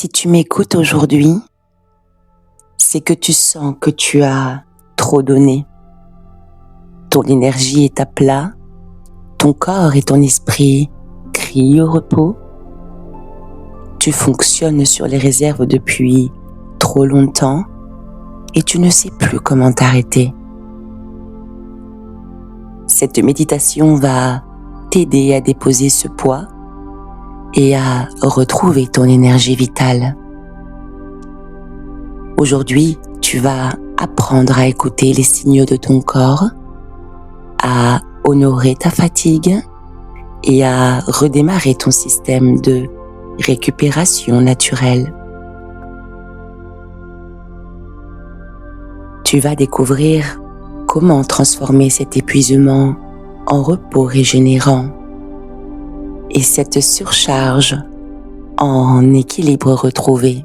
Si tu m'écoutes aujourd'hui, c'est que tu sens que tu as trop donné. Ton énergie est à plat, ton corps et ton esprit crient au repos. Tu fonctionnes sur les réserves depuis trop longtemps et tu ne sais plus comment t'arrêter. Cette méditation va t'aider à déposer ce poids et à retrouver ton énergie vitale. Aujourd'hui, tu vas apprendre à écouter les signaux de ton corps, à honorer ta fatigue et à redémarrer ton système de récupération naturelle. Tu vas découvrir comment transformer cet épuisement en repos régénérant et cette surcharge en équilibre retrouvé.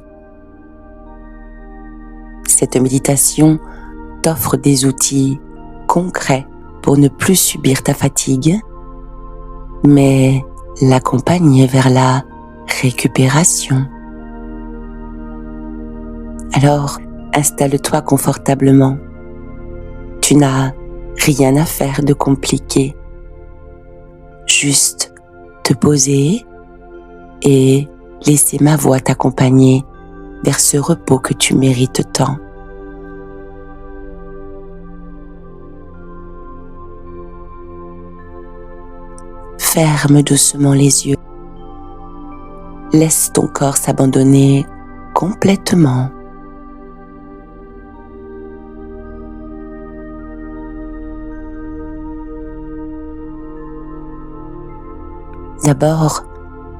Cette méditation t'offre des outils concrets pour ne plus subir ta fatigue, mais l'accompagner vers la récupération. Alors, installe-toi confortablement. Tu n'as rien à faire de compliqué. Juste te poser et laisser ma voix t'accompagner vers ce repos que tu mérites tant. Ferme doucement les yeux. Laisse ton corps s'abandonner complètement. D'abord,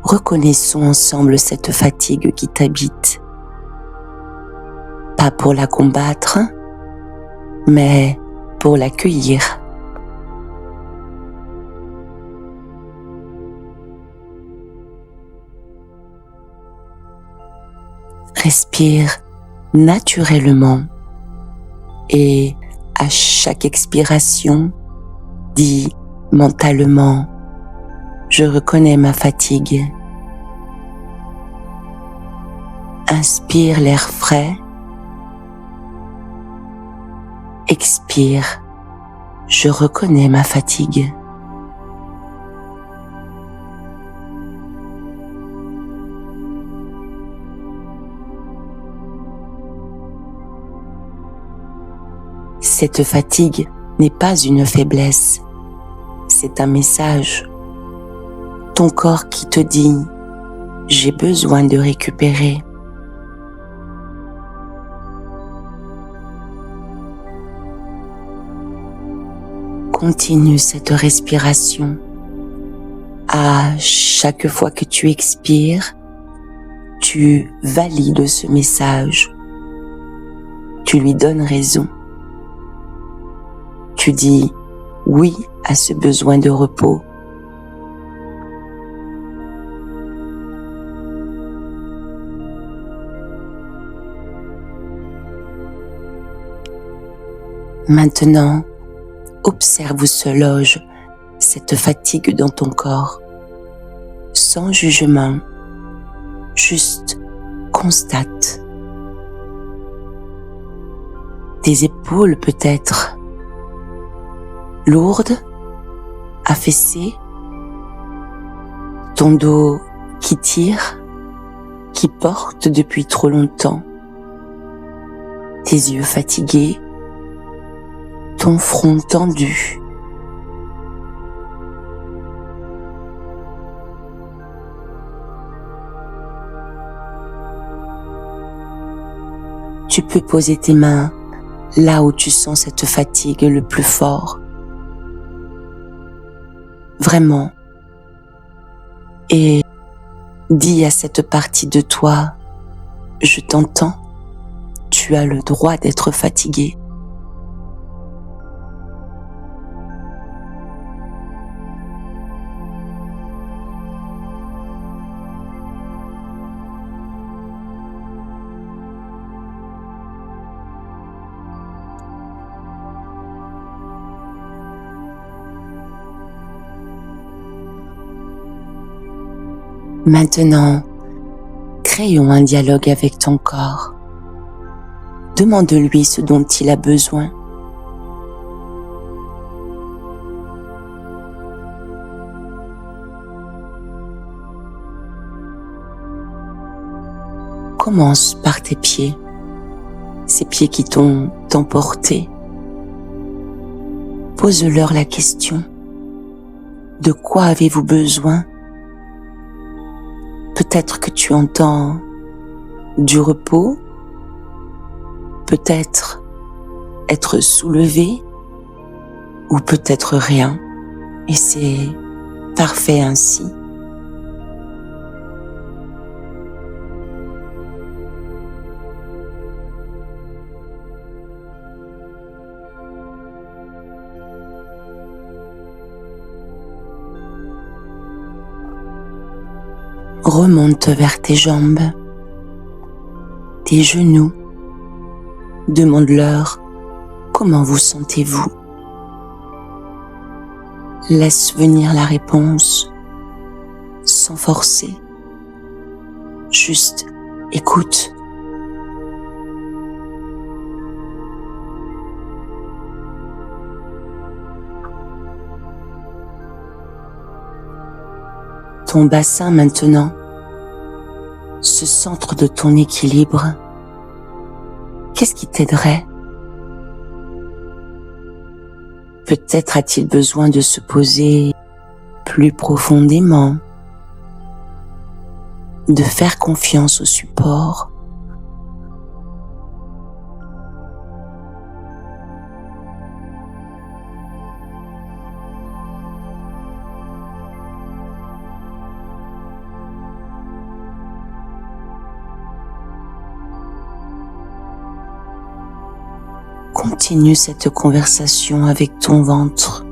reconnaissons ensemble cette fatigue qui t'habite. Pas pour la combattre, mais pour l'accueillir. Respire naturellement et à chaque expiration, dis mentalement: je reconnais ma fatigue. Inspire l'air frais. Expire, je reconnais ma fatigue. Cette fatigue n'est pas une faiblesse, c'est un message. Ton corps qui te dit: j'ai besoin de récupérer. Continue cette respiration. À chaque fois que tu expires, tu valides ce message. Tu lui donnes raison. Tu dis oui à ce besoin de repos. Maintenant, observe où se loge cette fatigue dans ton corps, sans jugement, juste constate. Tes épaules peut-être, lourdes, affaissées, ton dos qui tire, qui porte depuis trop longtemps, tes yeux fatigués, ton front tendu. Tu peux poser tes mains là où tu sens cette fatigue le plus fort. Vraiment. Et dis à cette partie de toi: je t'entends, tu as le droit d'être fatigué. Maintenant, Créons un dialogue avec ton corps. Demande-lui ce dont il a besoin. Commence par tes pieds, ces pieds qui t'ont emporté. Pose-leur la question. De quoi avez-vous besoin? Peut-être que tu entends du repos, peut-être être soulevé, ou peut-être rien. Et c'est parfait ainsi. Remonte vers tes jambes, tes genoux. Demande-leur comment vous sentez-vous. Laisse venir la réponse sans forcer. Juste écoute. Ton bassin maintenant, ce centre de ton équilibre, qu'est-ce qui t'aiderait? Peut-être a-t-il besoin de se poser plus profondément, de faire confiance au support. Continue cette conversation avec ton ventre,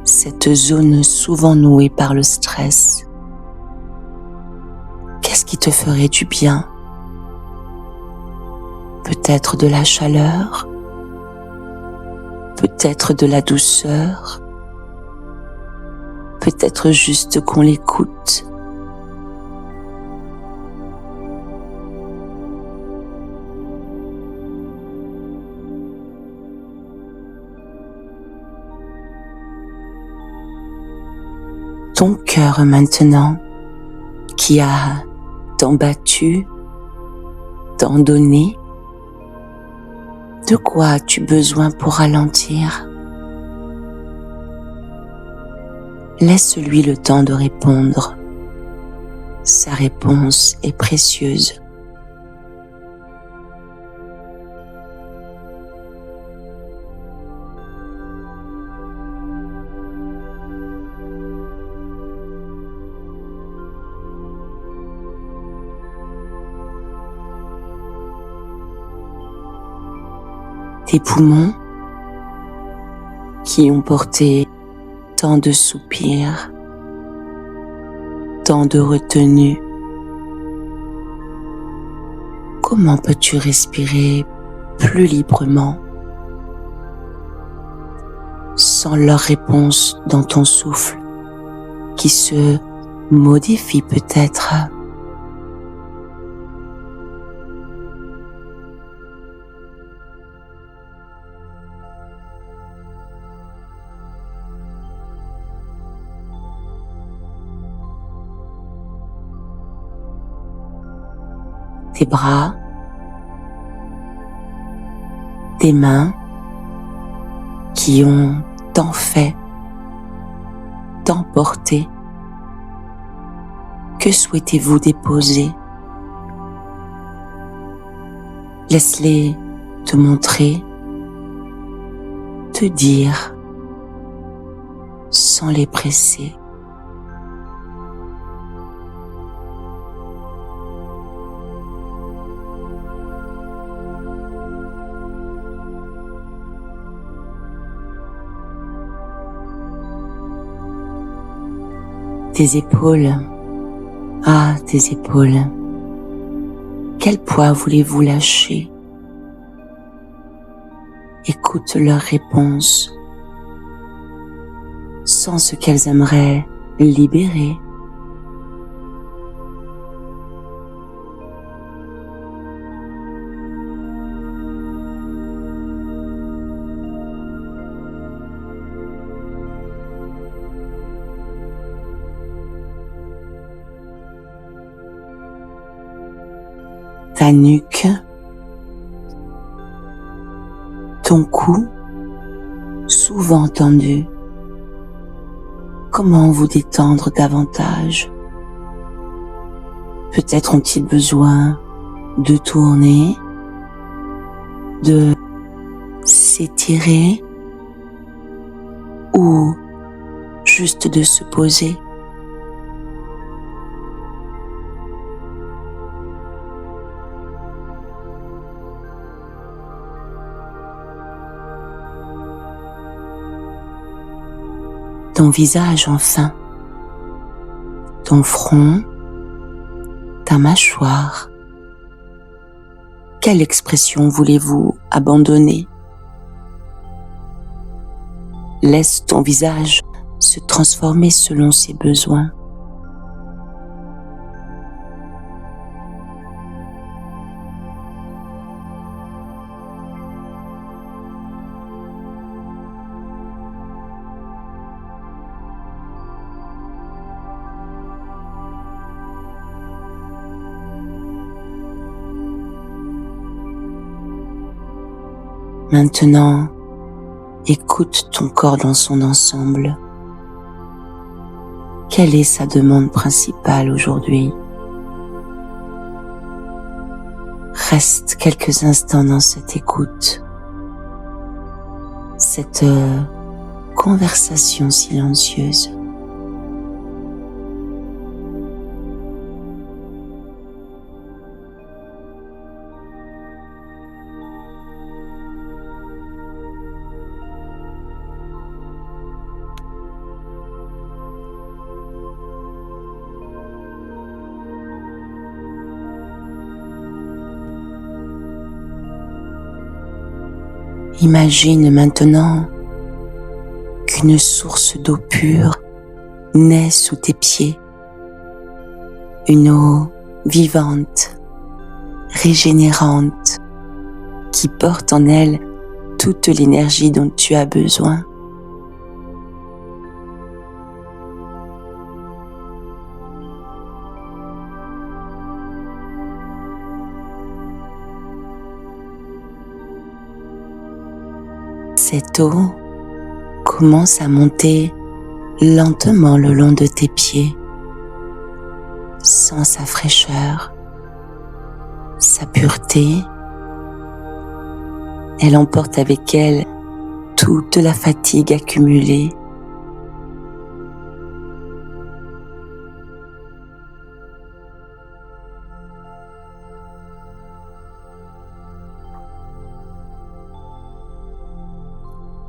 cette zone souvent nouée par le stress. Qu'est-ce qui te ferait du bien? Peut-être de la chaleur, peut-être de la douceur, peut-être juste qu'on l'écoute. Ton cœur maintenant, qui a tant battu, tant donné, de quoi as-tu besoin pour ralentir? Laisse-lui le temps de répondre. Sa réponse est précieuse. Tes poumons qui ont porté tant de soupirs, tant de retenue. Comment peux-tu respirer plus librement sans leur réponse dans ton souffle qui se modifie peut-être? Tes bras, tes mains qui ont tant fait, tant porté. Que souhaitez-vous déposer? Laisse-les te montrer, te dire, sans les presser. Tes épaules, ah tes épaules, quel poids voulez-vous lâcher? Écoute leurs réponses, sens ce qu'elles aimeraient libérer. ta nuque, ton cou souvent tendu. Comment vous détendre davantage? Peut-être ont-ils besoin de tourner, de s'étirer ou juste de se poser. Ton visage enfin, ton front, ta mâchoire. Quelle expression voulez-vous abandonner? Laisse ton visage se transformer selon ses besoins. Maintenant, écoute ton corps dans son ensemble. Quelle est sa demande principale aujourd'hui? Reste quelques instants dans cette écoute, cette conversation silencieuse. Imagine maintenant qu'une source d'eau pure naît sous tes pieds, une eau vivante, régénérante, qui porte en elle toute l'énergie dont tu as besoin. Cette eau commence à monter lentement le long de tes pieds, sans sa fraîcheur, sa pureté. Elle emporte avec elle toute la fatigue accumulée.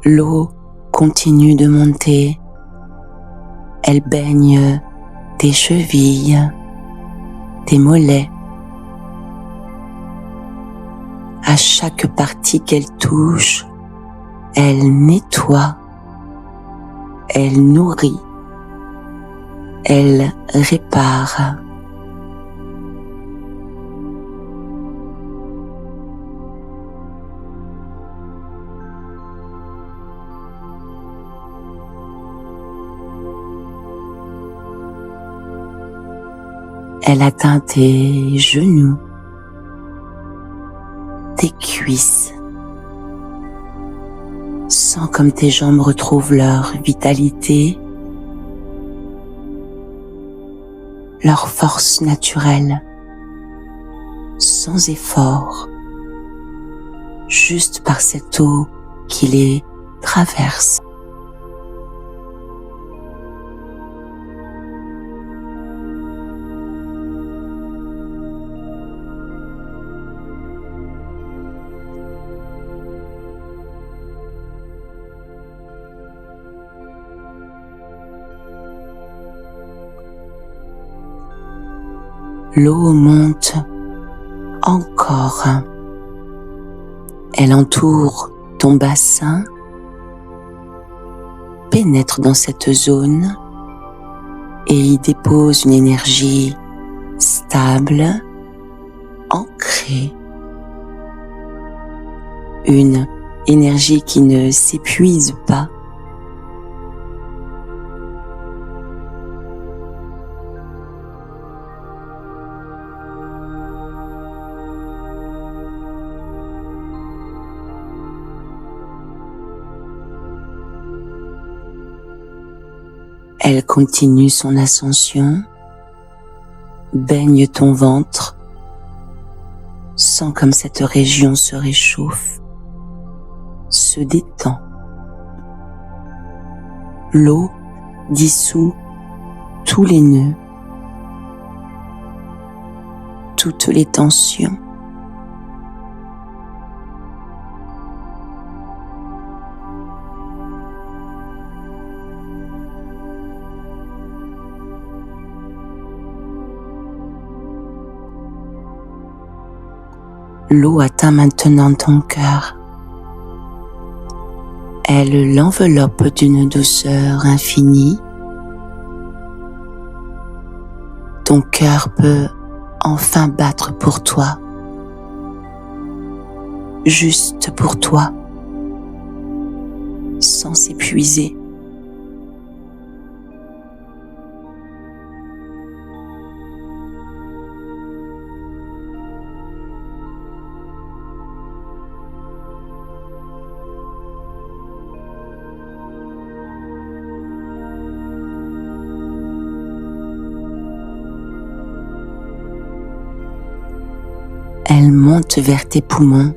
L'eau continue de monter. Elle baigne tes chevilles, tes mollets. À chaque partie qu'elle touche, elle nettoie, elle nourrit, elle répare. Elle atteint tes genoux, tes cuisses. Sens comme tes jambes retrouvent leur vitalité, leur force naturelle, sans effort, juste par cette eau qui les traverse. L'eau monte encore. Elle entoure ton bassin, pénètre dans cette zone et y dépose une énergie stable, ancrée. Une énergie qui ne s'épuise pas. Elle continue son ascension, baigne ton ventre, sens comme cette région se réchauffe, se détend. L'eau dissout tous les nœuds, toutes les tensions. L'eau atteint maintenant ton cœur. Elle l'enveloppe d'une douceur infinie. Ton cœur peut enfin battre pour toi, juste pour toi, sans s'épuiser. Elle monte vers tes poumons.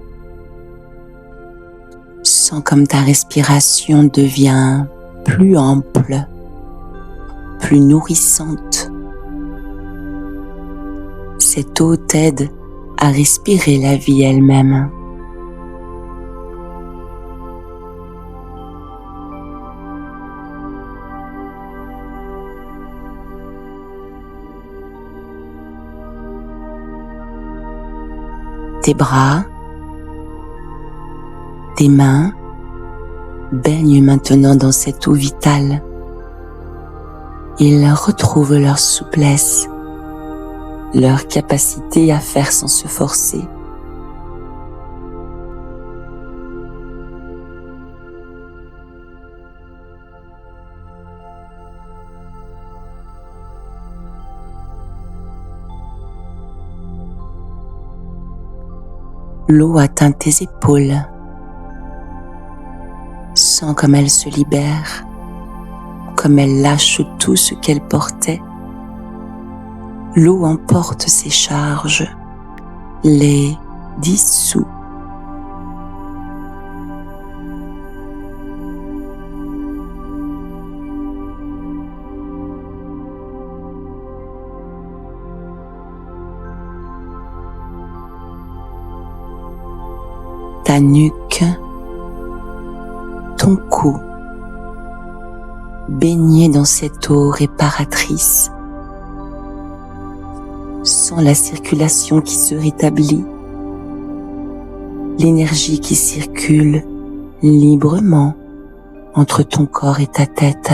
Sens comme ta respiration devient plus ample, plus nourrissante. Cette eau t'aide à respirer la vie elle-même. Tes bras, tes mains baignent maintenant dans cette eau vitale. Ils retrouvent leur souplesse, leur capacité à faire sans se forcer. L'eau atteint tes épaules. Sens comme elle se libère, comme elle lâche tout ce qu'elle portait. L'eau emporte ses charges, les dissout. Ta nuque, ton cou, baigné dans cette eau réparatrice. Sens la circulation qui se rétablit, l'énergie qui circule librement entre ton corps et ta tête.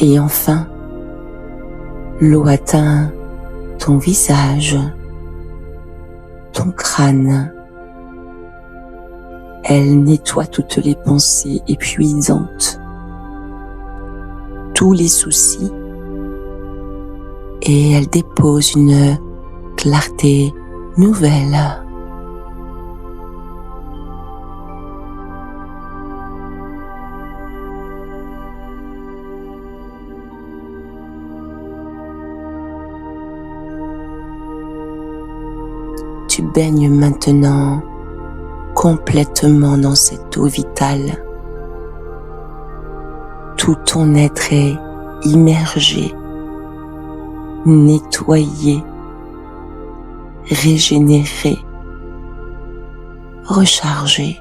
Et enfin, l'eau atteint ton visage, ton crâne. Elle nettoie toutes les pensées épuisantes, tous les soucis, et elle dépose une clarté nouvelle. Tu baignes maintenant complètement dans cette eau vitale. Tout ton être est immergé, nettoyé, régénéré, rechargé.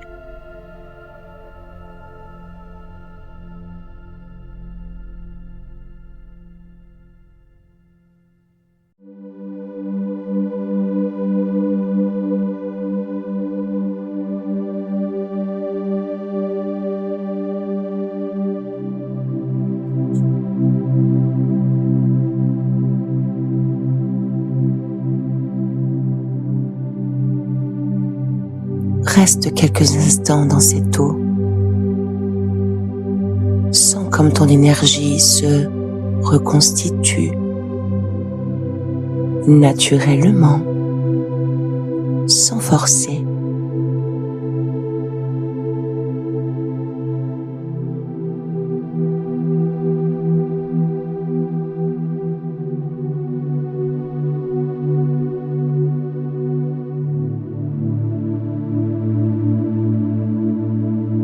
Reste quelques instants dans cette eau. Sens comme ton énergie se reconstitue naturellement, sans forcer.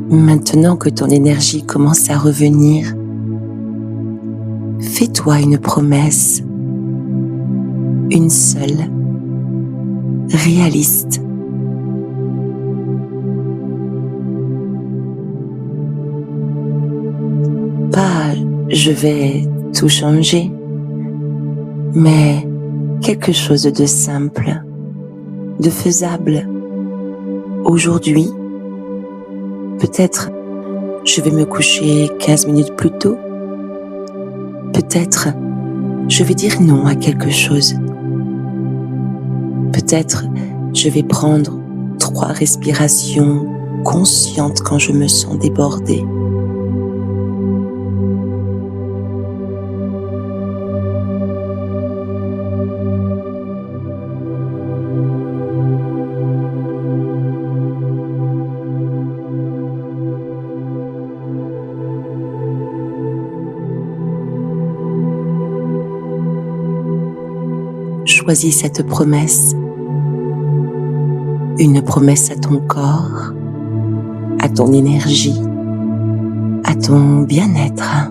Maintenant que ton énergie commence à revenir, fais-toi une promesse, une seule, réaliste. Pas je vais tout changer, mais quelque chose de simple, de faisable. Aujourd'hui, peut-être je vais me coucher 15 minutes plus tôt. Peut-être je vais dire non à quelque chose. Peut-être je vais prendre 3 respirations conscientes quand je me sens débordée. Choisis cette promesse, une promesse à ton corps, à ton énergie, à ton bien-être.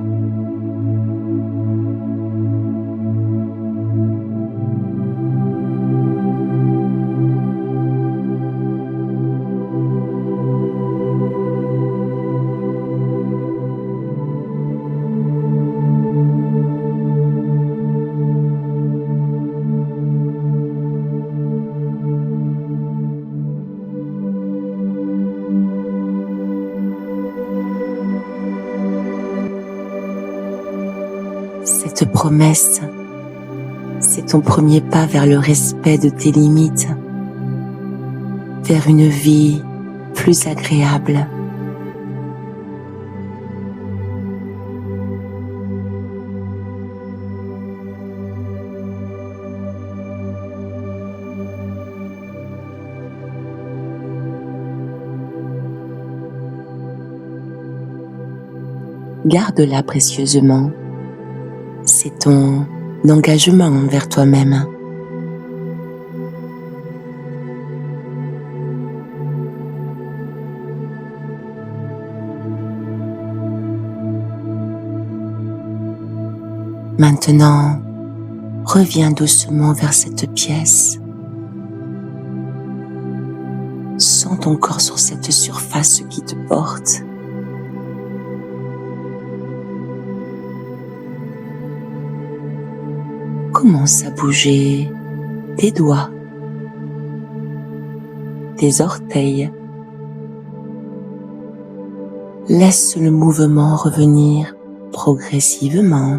Cette promesse, c'est ton premier pas vers le respect de tes limites, vers une vie plus agréable. Garde-la précieusement. C'est ton engagement envers toi-même. Maintenant, reviens doucement vers cette pièce. Sens ton corps sur cette surface qui te porte. Commence à bouger tes doigts, tes orteils. Laisse le mouvement revenir progressivement.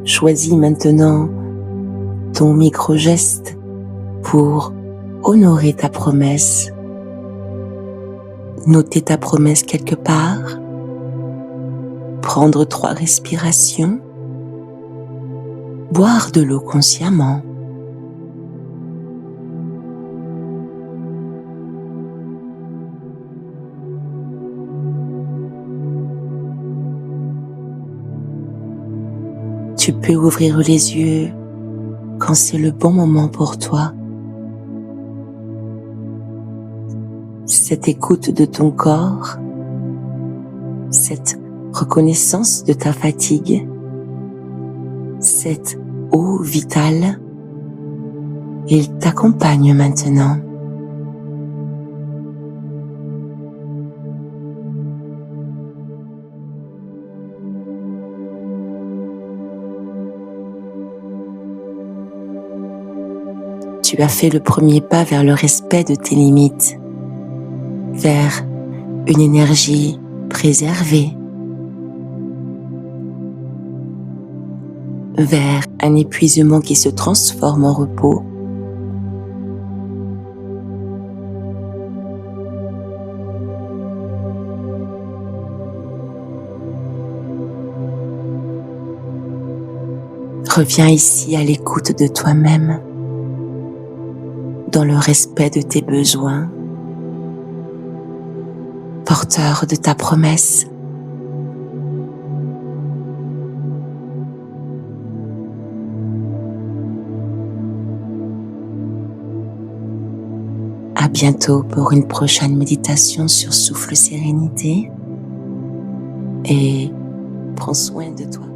Choisis maintenant ton micro-geste pour honorer ta promesse. Noter ta promesse quelque part. Prendre 3 respirations. Boire de l'eau consciemment. Tu peux ouvrir les yeux quand c'est le bon moment pour toi. Cette écoute de ton corps, cette reconnaissance de ta fatigue, cette eau vitale, il t'accompagne maintenant. Tu as fait le premier pas vers le respect de tes limites, vers une énergie préservée. vers un épuisement qui se transforme en repos. Reviens ici à l'écoute de toi-même, dans le respect de tes besoins, porteur de ta promesse. À bientôt pour une prochaine méditation sur Souffle Sérénité et prends soin de toi.